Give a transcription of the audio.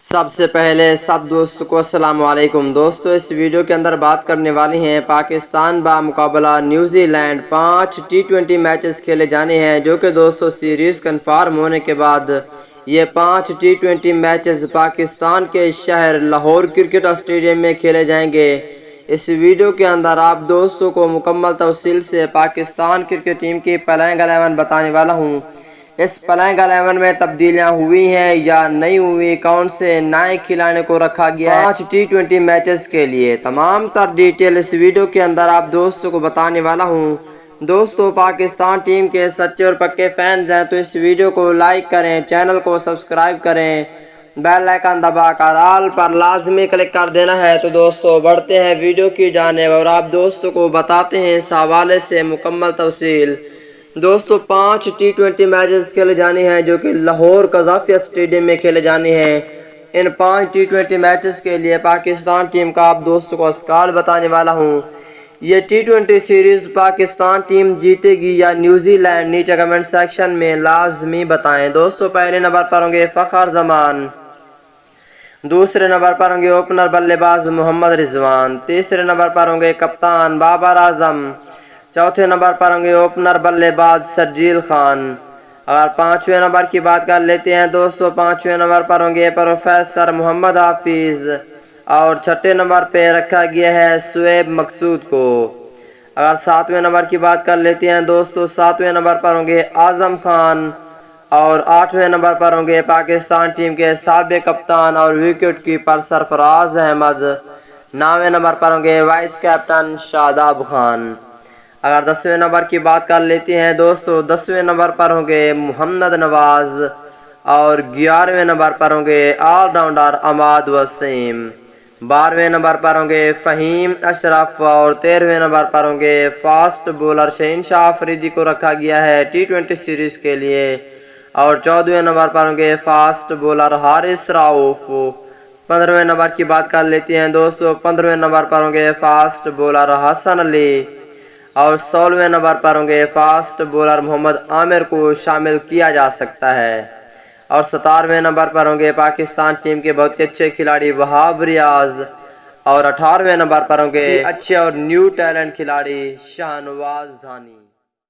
سب سے پہلے سب دوستوں کو السلام علیکم دوستو، اس ویڈیو کے اندر بات کرنے والی ہیں پاکستان با مقابلہ نیوزی لینڈ 5 ٹی20 میچز کھیلے جانے ہیں، جو کہ دوستو سیریز کنفارم ہونے کے بعد یہ 5 ٹی20 میچز پاکستان کے شہر لاہور کرکٹ اسٹیڈیم میں کھیلے جائیں گے۔ اس ویڈیو کے اندر آپ دوستوں کو مکمل تفصیل سے پاکستان کرکٹ ٹیم کی پلینگ 11 بتانے والا ہوں۔ اس پلینگ 11 میں تبدیلیاں ہوئی ہیں یا نہیں ہوئی، کون سے نئے کھلاڑیوں کو رکھا گیا ہے 5 ٹی20 میچز کے لیے، تمام تر ڈیٹیل اس ویڈیو کے اندر آپ دوستوں کو بتانے والا ہوں۔ دوستو، پاکستان ٹیم کے سچے اور پکے فینز ہیں تو اس ویڈیو کو لائک کریں، چینل کو سبسکرائب کریں، بیل آئیکن دبا کر آل پر لازمی کلک کر دینا ہے۔ تو دوستو بڑھتے ہیں ویڈیو کی جانب اور آپ دوستوں کو بتاتے ہیں اس حوالے سے مکمل تفصیل۔ دوستو 5 ٹی20 میچز کھیلے جانے ہیں جو کہ لاہور قذافی اسٹیڈیم میں کھیلے جانے ہیں۔ ان 5 ٹی20 میچز کے لیے پاکستان ٹیم کا آپ دوستوں کو اسکواڈ بتانے والا ہوں۔ یہ ٹی20 سیریز پاکستان ٹیم جیتے گی یا نیوزی لینڈ، نیچے کمنٹ سیکشن میں لازمی بتائیں۔ دوستو پہلے نمبر پر ہوں گے فخر زمان، دوسرے نمبر پر ہوں گے اوپنر بلے باز محمد رضوان، تیسرے نمبر پر ہوں گے کپتان بابر اعظم، چوتھے نمبر پر ہوں گے اوپنر بلے باز شرجیل خان۔ اگر پانچویں نمبر کی بات کر لیتے ہیں دوستو، پانچویں نمبر پر ہوں گے پروفیسر محمد حافظ اور چھٹے نمبر پہ رکھا گیا ہے شعیب مقصود کو۔ اگر ساتویں نمبر کی بات کر لیتے ہیں دوستو، ساتویں نمبر پر ہوں گے اعظم خان اور آٹھویں نمبر پر ہوں گے پاکستان ٹیم کے سابق کپتان اور وکٹ کیپر سرفراز احمد، نویں نمبر پر ہوں گے وائس کیپٹن شاداب خان۔ اگر 10ویں نمبر کی بات کر لیتے ہیں دوستو، 10ویں نمبر پر ہوں گے محمد نواز اور 11ویں نمبر پر ہوں گے آل راؤنڈر عماد وسیم، 12ویں نمبر پر ہوں گے فہیم اشرف اور 13ویں نمبر پر ہوں گے فاسٹ بولر شہنشاہ آفریدی کو رکھا گیا ہے ٹی20 سیریز کے لیے، اور 14ویں نمبر پر ہوں گے فاسٹ بولر حارث راؤف۔ 15ویں نمبر کی بات کر لیتے ہیں دوستو، 15ویں نمبر پر ہوں گے فاسٹ بولر حسن علی اور 16ویں نمبر پر ہوں گے فاسٹ بولر محمد عامر کو شامل کیا جا سکتا ہے، اور 17ویں نمبر پر ہوں گے پاکستان ٹیم کے بہت اچھے کھلاڑی وہاب ریاض، اور 18ویں نمبر پر ہوں گے اچھے اور نیو ٹیلنٹ کھلاڑی شاہنواز دھانی۔